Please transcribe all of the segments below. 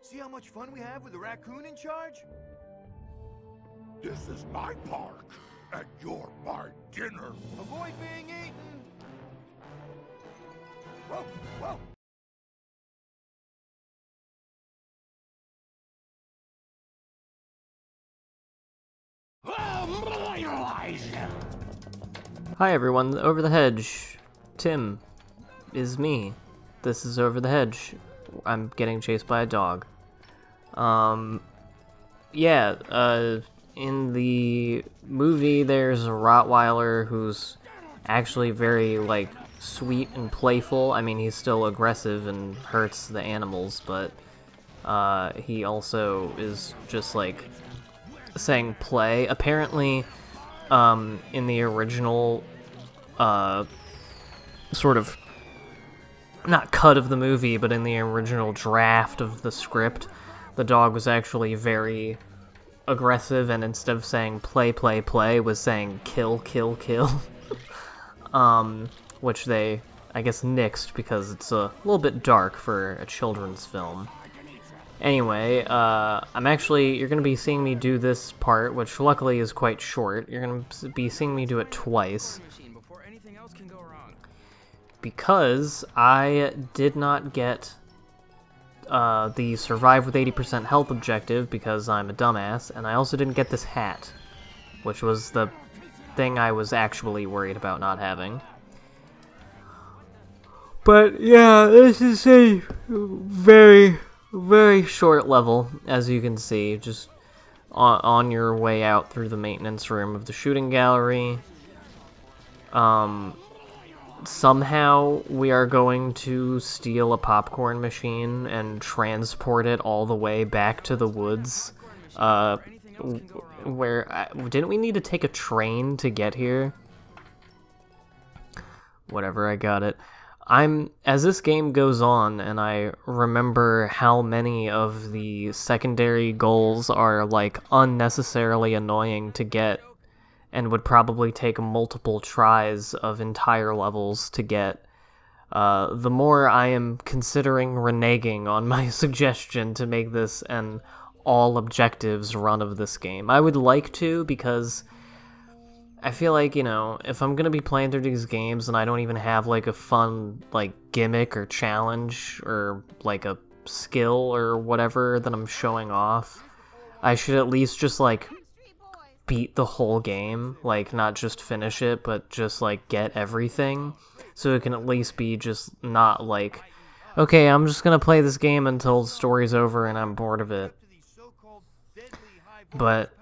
See how much fun we have with a raccoon in charge? This is my park, and you're my dinner. Avoid being eaten! Whoa, whoa. Hi everyone, Over the Hedge. Tim is me. This is Over the Hedge. I'm getting chased by a dog. In the movie there's a Rottweiler who's actually very, like, sweet and playful. I mean, he's still aggressive and hurts the animals, but he also is just, like, saying play. Apparently, in the original, sort of, not cut of the movie, but in the original draft of the script, the dog was actually very aggressive, and instead of saying play, play, play, was saying kill, kill, kill. Which they, I guess, nixed because it's a little bit dark for a children's film. Anyway, you're gonna be seeing me do this part, which luckily is quite short. You're gonna be seeing me do it twice, because I did not get the survive with 80% health objective because I'm a dumbass, and I also didn't get this hat, which was the thing I was actually worried about not having. But yeah, this is a very, very short level, as you can see, just on your way out through the maintenance room of the shooting gallery. Somehow we are going to steal a popcorn machine and transport it all the way back to the woods. Didn't we need to take a train to get here? Whatever, I got it. As this game goes on, and I remember how many of the secondary goals are, like, unnecessarily annoying to get, and would probably take multiple tries of entire levels to get, the more I am considering reneging on my suggestion to make this an all-objectives run of this game. I would like to, because I feel like, if I'm gonna be playing through these games and I don't even have, like, a fun, like, gimmick or challenge or, like, a skill or whatever that I'm showing off, I should at least just, like, beat the whole game, like, not just finish it, but just, like, get everything, so it can at least be just not, like, okay, I'm just gonna play this game until the story's over and I'm bored of it. But,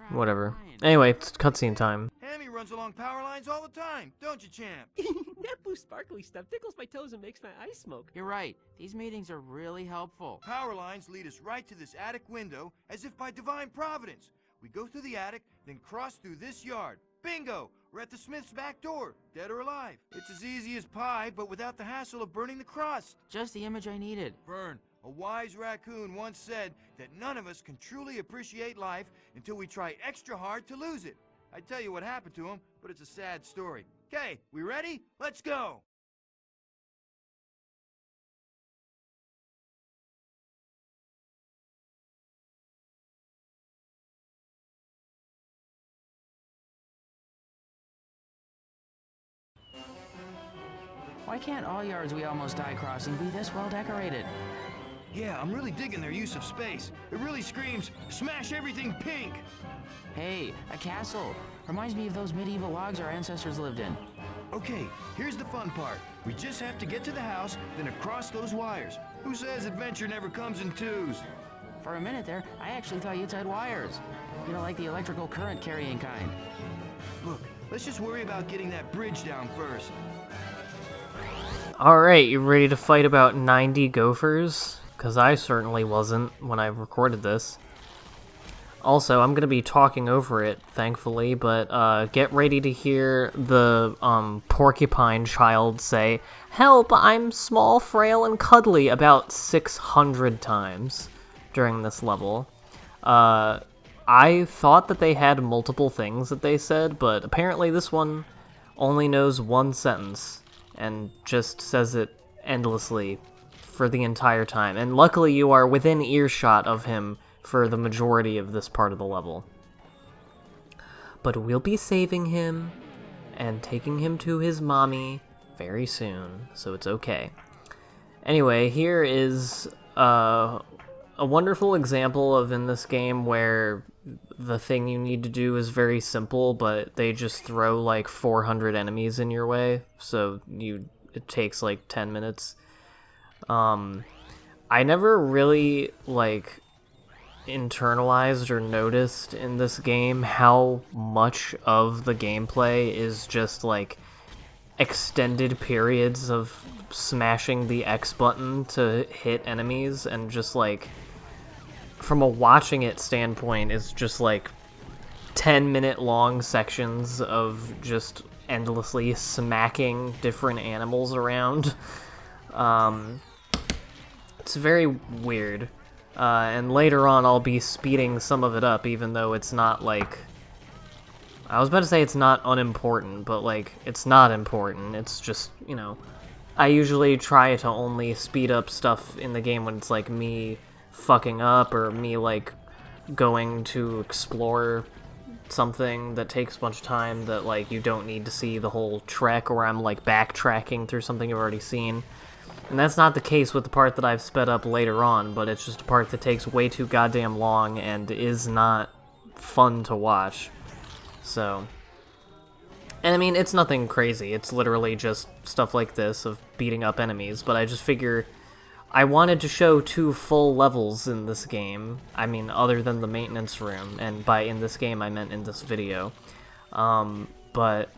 whatever. Anyway, it's cutscene time. Hammy runs along power lines all the time, don't you, champ? That blue sparkly stuff tickles my toes and makes my eyes smoke. You're right. These meetings are really helpful. Power lines lead us right to this attic window, as if by divine providence. We go through the attic, then cross through this yard. Bingo! We're at the Smith's back door, dead or alive. It's as easy as pie, but without the hassle of burning the crust. Just the image I needed. Verne, a wise raccoon, once said that none of us can truly appreciate life until we try extra hard to lose it. I'd tell you what happened to him, but it's a sad story. Okay, we ready? Let's go! Why can't all yards we almost die crossing be this well decorated? Yeah, I'm really digging their use of space. It really screams, smash everything pink! Hey, a castle. Reminds me of those medieval logs our ancestors lived in. Okay, here's the fun part. We just have to get to the house, then across those wires. Who says adventure never comes in twos? For a minute there, I actually thought you'd said wires. You know, like the electrical current carrying kind. Look, let's just worry about getting that bridge down first. Alright, you ready to fight about 90 gophers? Because I certainly wasn't when I recorded this. Also, I'm going to be talking over it, thankfully, but get ready to hear the porcupine child say, "Help, I'm small, frail, and cuddly," about 600 times during this level. I thought that they had multiple things that they said, but apparently this one only knows one sentence and just says it endlessly for the entire time. And luckily you are within earshot of him for the majority of this part of the level. But we'll be saving him and taking him to his mommy very soon, so it's okay. Anyway, here is a wonderful example of in this game where the thing you need to do is very simple, but they just throw like 400 enemies in your way, so it takes like 10 minutes. I never really like internalized or noticed in this game how much of the gameplay is just like extended periods of smashing the X button to hit enemies, and just like from a watching it standpoint is just like 10-minute long sections of just endlessly smacking different animals around. It's very weird. And later on I'll be speeding some of it up, even though it's not like... I was about to say it's not unimportant, but like, it's not important. It's just, you know, I usually try to only speed up stuff in the game when it's like me fucking up, or me like going to explore something that takes a bunch of time that like you don't need to see the whole trek, or I'm like backtracking through something you've already seen. And that's not the case with the part that I've sped up later on, but it's just a part that takes way too goddamn long and is not fun to watch. So, and I mean, it's nothing crazy. It's literally just stuff like this of beating up enemies, but I just figure I wanted to show 2 full levels in this game. I mean, other than the maintenance room, and by in this game I meant in this video. But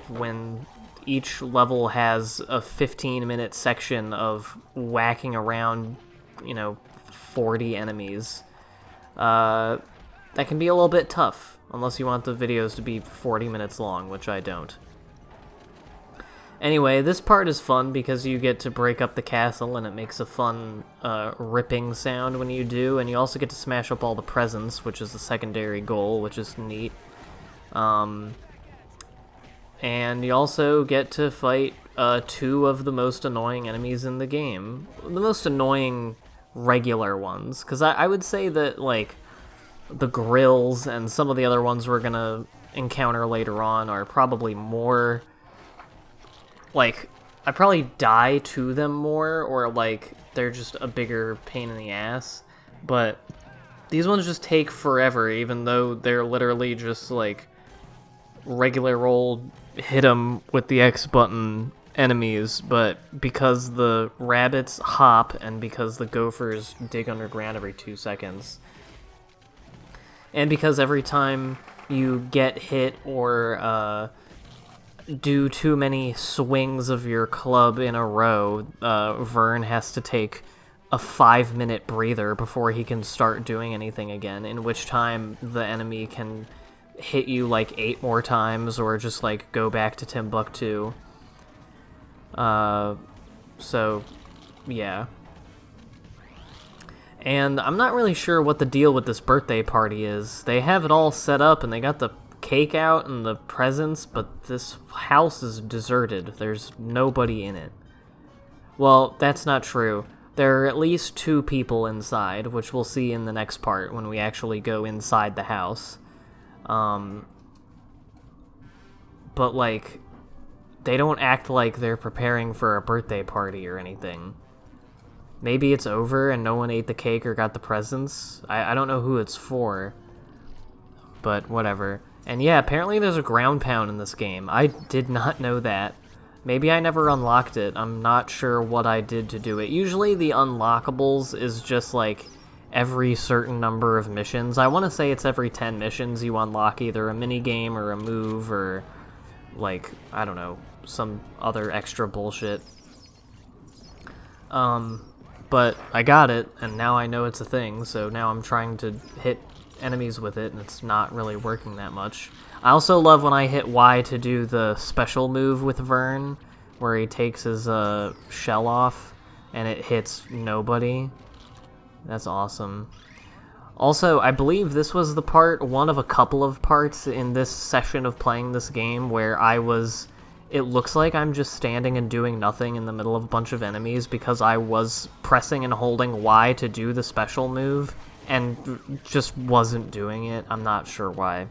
when each level has a 15-minute section of whacking around, you know, 40 enemies, that can be a little bit tough, unless you want the videos to be 40 minutes long, which I don't. Anyway, this part is fun because you get to break up the castle, and it makes a fun ripping sound when you do, and you also get to smash up all the presents, which is the secondary goal, which is neat. And you also get to fight 2 of the most annoying enemies in the game. The most annoying regular ones, because I would say that, like, the grills and some of the other ones we're gonna encounter later on are probably more, like, I probably die to them more, or like they're just a bigger pain in the ass. But these ones just take forever, even though they're literally just like regular old hit 'em with the X button enemies. But because the rabbits hop and because the gophers dig underground every 2 seconds, and because every time you get hit or do too many swings of your club in a row, Verne has to take a 5-minute breather before he can start doing anything again, in which time the enemy can hit you like 8 more times, or just like go back to Timbuktu. So, yeah. And I'm not really sure what the deal with this birthday party is. They have it all set up and they got the cake out and the presents, but this house is deserted. There's nobody in it. Well, that's not true. There are at least 2 people inside, which we'll see in the next part when we actually go inside the house. But like, they don't act like they're preparing for a birthday party or anything. Maybe it's over and no one ate the cake or got the presents. I don't know who it's for, but whatever. And yeah, apparently there's a ground pound in this game. I did not know that. Maybe I never unlocked it. I'm not sure what I did to do it. Usually the unlockables is just like every certain number of missions. I want to say it's every 10 missions you unlock either a mini game or a move, or like, I don't know, some other extra bullshit. But I got it, and now I know it's a thing, so now I'm trying to hit enemies with it, and it's not really working that much. I also love when I hit Y to do the special move with Verne, where he takes his shell off, and it hits nobody. That's awesome. Also, I believe this was the part, one of a couple of parts in this session of playing this game, where I was it looks like I'm just standing and doing nothing in the middle of a bunch of enemies because I was pressing and holding Y to do the special move and just wasn't doing it. I'm not sure why.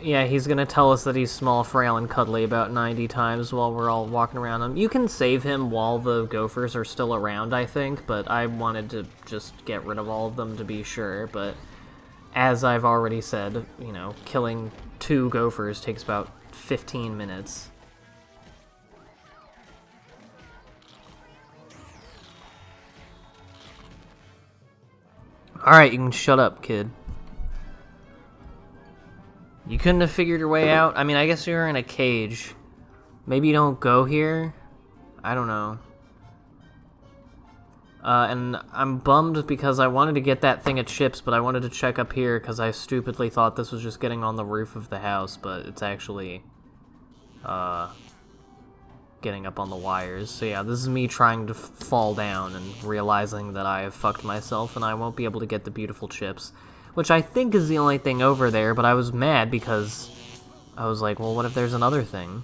Yeah, he's gonna tell us that he's small, frail, and cuddly about 90 times while we're all walking around him. You can save him while the gophers are still around, I think, but I wanted to just get rid of all of them to be sure, but as I've already said, you know, killing 2 gophers takes about 15 minutes. Alright, you can shut up, kid. You couldn't have figured your way out? I mean, I guess you're in a cage. Maybe you don't go here? I don't know. And I'm bummed because I wanted to get that thing of chips, but I wanted to check up here because I stupidly thought this was just getting on the roof of the house, but it's actually, getting up on the wires. So yeah, this is me trying to fall down and realizing that I have fucked myself and I won't be able to get the beautiful chips. Which I think is the only thing over there, but I was mad because I was like, well, what if there's another thing?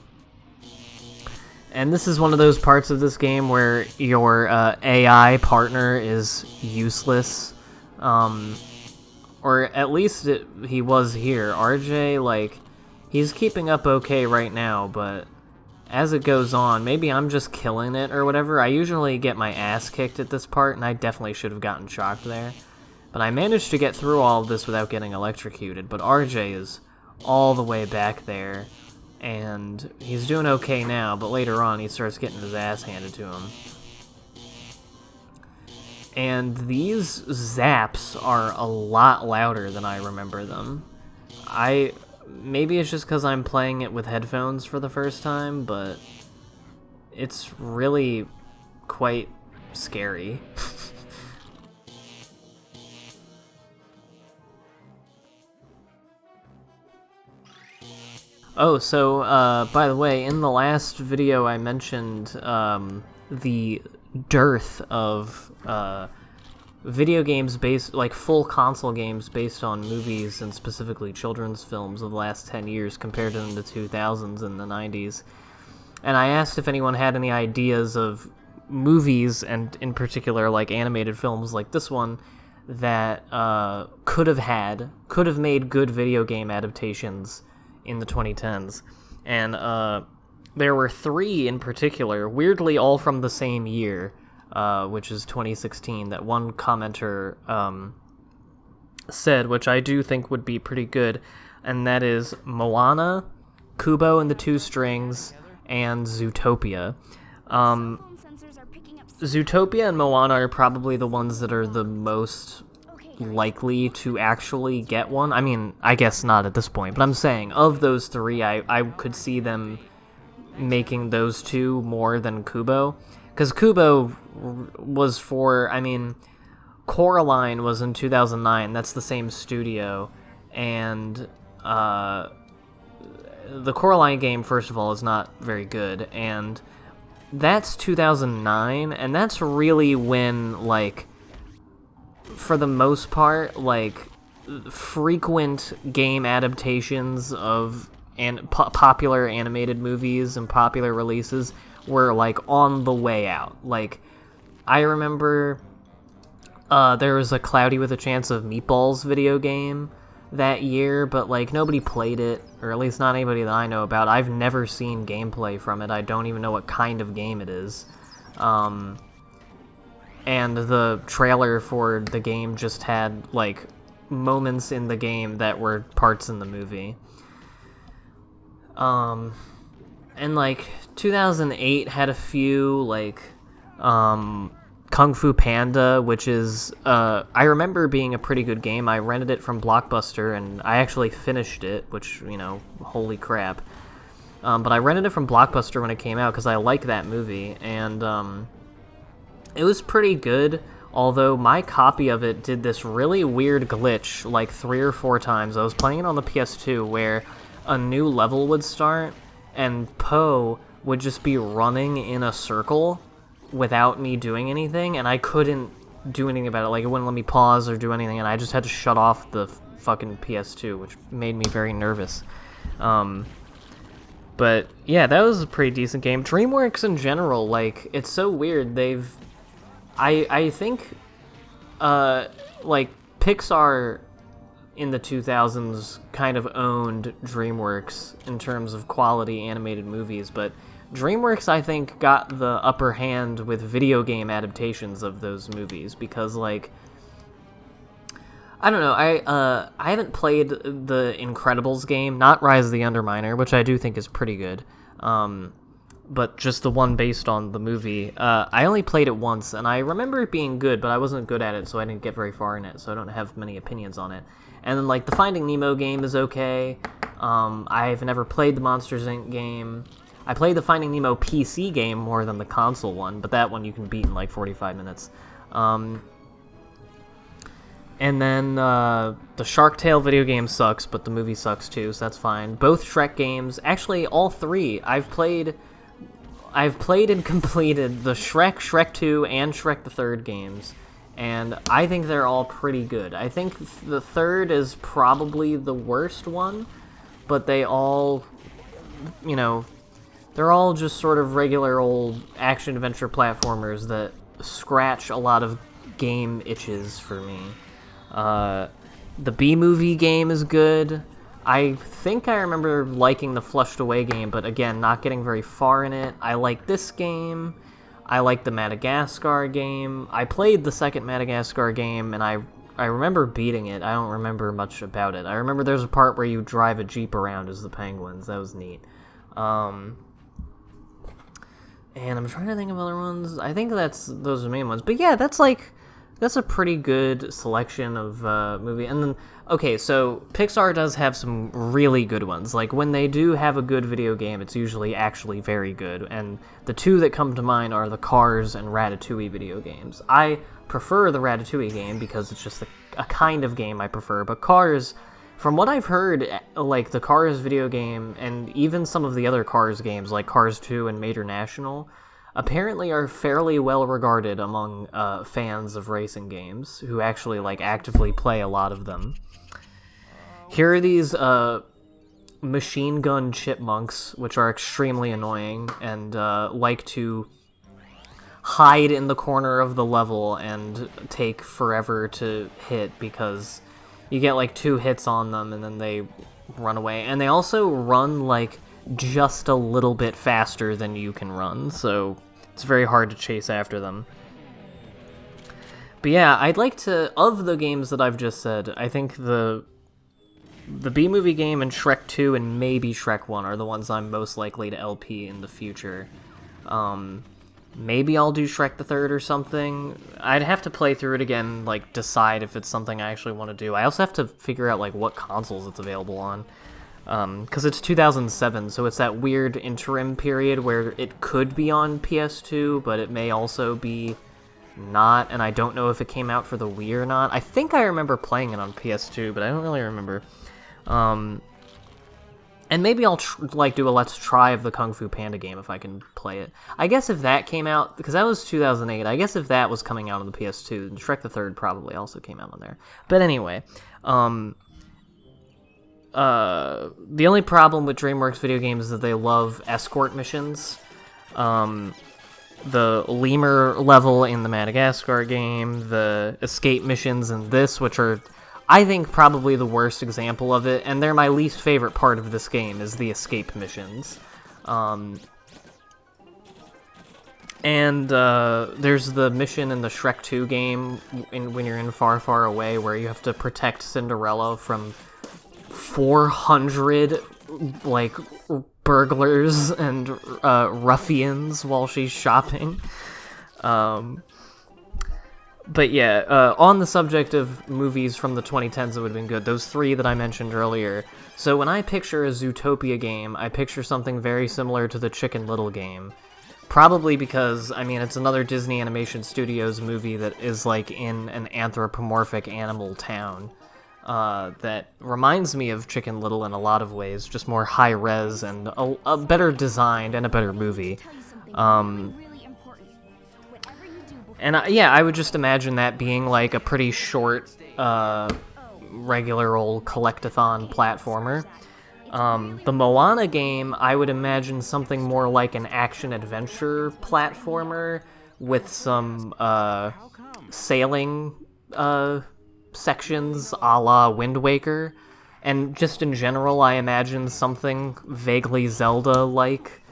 And this is one of those parts of this game where your AI partner is useless. Or at least he was here. RJ, like, he's keeping up okay right now, but as it goes on, maybe I'm just killing it or whatever. I usually get my ass kicked at this part, and I definitely should have gotten shocked there. But I managed to get through all of this without getting electrocuted, but RJ is all the way back there, and he's doing okay now, but later on he starts getting his ass handed to him. And these zaps are a lot louder than I remember them. Maybe it's just because I'm playing it with headphones for the first time, but it's really quite scary. Oh, so, by the way, in the last video I mentioned, the dearth of, video games based, like, full console games based on movies and specifically children's films of the last 10 years compared to the 2000s and the 90s. And I asked if anyone had any ideas of movies, and in particular, like, animated films like this one, that, could have made good video game adaptations in the 2010s, and there were 3 in particular, weirdly all from the same year, which is 2016, that one commenter said, which I do think would be pretty good, and that is Moana, Kubo and the Two Strings, and Zootopia. Zootopia and Moana are probably the ones that are the most likely to actually get one. I mean, I guess not at this point, but I'm saying, of those 3, I could see them making those 2 more than Kubo. Because Kubo was for, I mean, Coraline was in 2009, that's the same studio, and the Coraline game, first of all, is not very good, and that's 2009, and that's really when, like, for the most part, like, frequent game adaptations of popular animated movies and popular releases were, like, on the way out. Like, I remember there was a Cloudy with a Chance of Meatballs video game that year, but, like, nobody played it, or at least not anybody that I know about. I've never seen gameplay from it. I don't even know what kind of game it is. And the trailer for the game just had, like, moments in the game that were parts in the movie. And, like, 2008 had a few, like, Kung Fu Panda, which is, I remember being a pretty good game. I rented it from Blockbuster, and I actually finished it, which, you know, holy crap. But I rented it from Blockbuster when it came out, because I like that movie, and, it was pretty good, although my copy of it did this really weird glitch like 3 or 4 times. I was playing it on the PS2 where a new level would start and Poe would just be running in a circle without me doing anything, and I couldn't do anything about it. Like, it wouldn't let me pause or do anything, and I just had to shut off the fucking PS2, which made me very nervous. But yeah, that was a pretty decent game. DreamWorks in general, like, it's so weird. I think, like, Pixar in the 2000s kind of owned DreamWorks in terms of quality animated movies, but DreamWorks, I think, got the upper hand with video game adaptations of those movies, because, like, I don't know, I haven't played the Incredibles game, not Rise of the Underminer, which I do think is pretty good, but just the one based on the movie. I only played it once, and I remember it being good, but I wasn't good at it, so I didn't get very far in it, so I don't have many opinions on it. And then, like, the Finding Nemo game is okay. I've never played the Monsters, Inc. game. I played the Finding Nemo PC game more than the console one, but that one you can beat in, like, 45 minutes. And then the Shark Tale video game sucks, but the movie sucks too, so that's fine. Both Shrek games, actually all three, I've played and completed the Shrek, Shrek 2, and Shrek the Third games, and I think they're all pretty good. I think the third is probably the worst one, but they all, you know, they're all just sort of regular old action-adventure platformers that scratch a lot of game itches for me. The B-movie game is good. I think I remember liking the Flushed Away game, but again, not getting very far in it. I like this game. I like the Madagascar game. I played the second Madagascar game, and I remember beating it. I don't remember much about it. I remember there's a part where you drive a Jeep around as the penguins. That was neat. And I'm trying to think of other ones. I think those are the main ones. But yeah, that's a pretty good selection of movie. And then, okay, so Pixar does have some really good ones. Like, when they do have a good video game, it's usually actually very good. And the two that come to mind are the Cars and Ratatouille video games. I prefer the Ratatouille game because it's just a kind of game I prefer. But Cars, from what I've heard, like, the Cars video game and even some of the other Cars games, like Cars 2 and Major National, apparently are fairly well regarded among fans of racing games who actually, like, actively play a lot of them. Here are these machine gun chipmunks, which are extremely annoying and like to hide in the corner of the level and take forever to hit because you get like 2 hits on them and then they run away. And they also run like just a little bit faster than you can run, so it's very hard to chase after them. But yeah, I'd like to, of the games that I've just said, I think the B-movie game and Shrek 2 and maybe Shrek 1 are the ones I'm most likely to LP in the future. Maybe I'll do Shrek the Third or something. I'd have to play through it again, like, decide if it's something I actually want to do. I also have to figure out, like, what consoles it's available on. Because it's 2007, so it's that weird interim period where it could be on PS2, but it may also be not, and I don't know if it came out for the Wii or not. I think I remember playing it on PS2, but I don't really remember. And maybe I'll do a Let's Try of the Kung Fu Panda game if I can play it. I guess if that came out, because that was 2008, I guess if that was coming out on the PS2, then Shrek the Third probably also came out on there. But anyway, the only problem with DreamWorks video games is that they love escort missions. The lemur level in the Madagascar game, the escape missions in this, which are, I think, probably the worst example of it, and they're my least favorite part of this game, is the escape missions. And there's the mission in the Shrek 2 game, when you're in Far, Far Away, where you have to protect Cinderella from 400, like, burglars and ruffians while she's shopping. But yeah, on the subject of movies from the 2010s that would have been good, those 3 that I mentioned earlier. So when I picture a Zootopia game, I picture something very similar to the Chicken Little game. Probably because, I mean, it's another Disney Animation Studios movie that is, like, in an anthropomorphic animal town. That reminds me of Chicken Little in a lot of ways, just more high-res and a better designed and a better movie. And yeah, I would just imagine that being like a pretty short, regular old collect-a-thon platformer. The Moana game, I would imagine something more like an action-adventure platformer with some sailing sections a la Wind Waker. And just in general, I imagine something vaguely Zelda-like.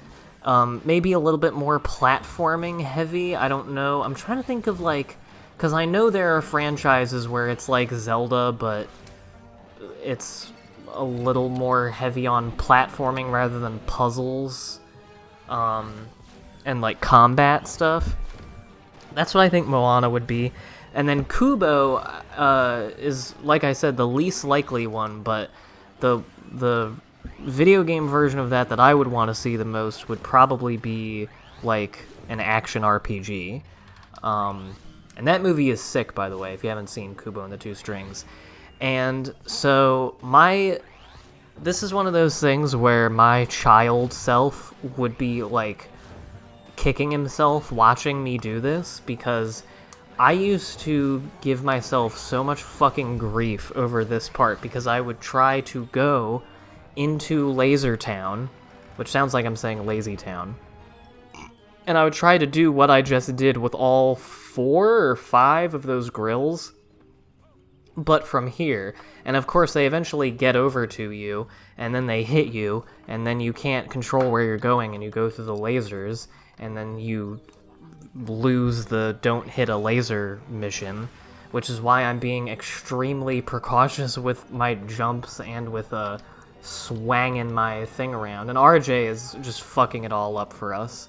Maybe a little bit more platforming heavy, I don't know. I'm trying to think of, like... Because I know there are franchises where it's like Zelda, but it's a little more heavy on platforming rather than puzzles, and like combat stuff. That's what I think Moana would be. And then Kubo is, like I said, the least likely one, but the video game version of that I would want to see the most would probably be like an action RPG. And that movie is sick, by the way, if you haven't seen Kubo and the Two Strings. And so this is one of those things where my child self would be like kicking himself watching me do this, because I used to give myself so much fucking grief over this part, because I would try to go into Laser Town, which sounds like I'm saying Lazy Town, and I would try to do what I just did with all 4 or 5 of those grills, but from here. And of course they eventually get over to you, and then they hit you, and then you can't control where you're going, and you go through the lasers, and then you lose the don't hit a laser mission, which is why I'm being extremely precautious with my jumps and with swanging my thing around. And RJ is just fucking it all up for us.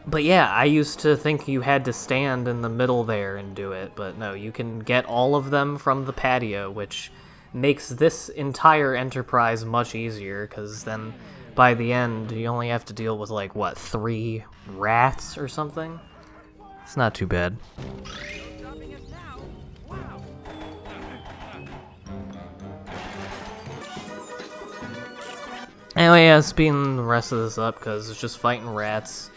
But yeah, I used to think you had to stand in the middle there and do it, but no, you can get all of them from the patio, which makes this entire enterprise much easier, because then by the end, you only have to deal with, like, what, 3 rats or something? It's not too bad. Anyway, yeah, speeding the rest of this up, because it's just fighting rats,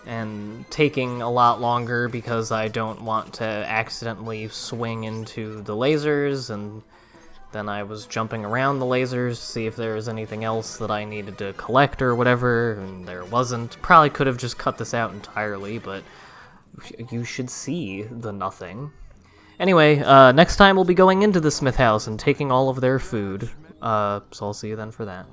and taking a lot longer because I don't want to accidentally swing into the lasers, and then I was jumping around the lasers to see if there was anything else that I needed to collect or whatever, and there wasn't. Probably could have just cut this out entirely, but you should see the nothing. Anyway, next time we'll be going into the Smith house and taking all of their food, so I'll see you then for that.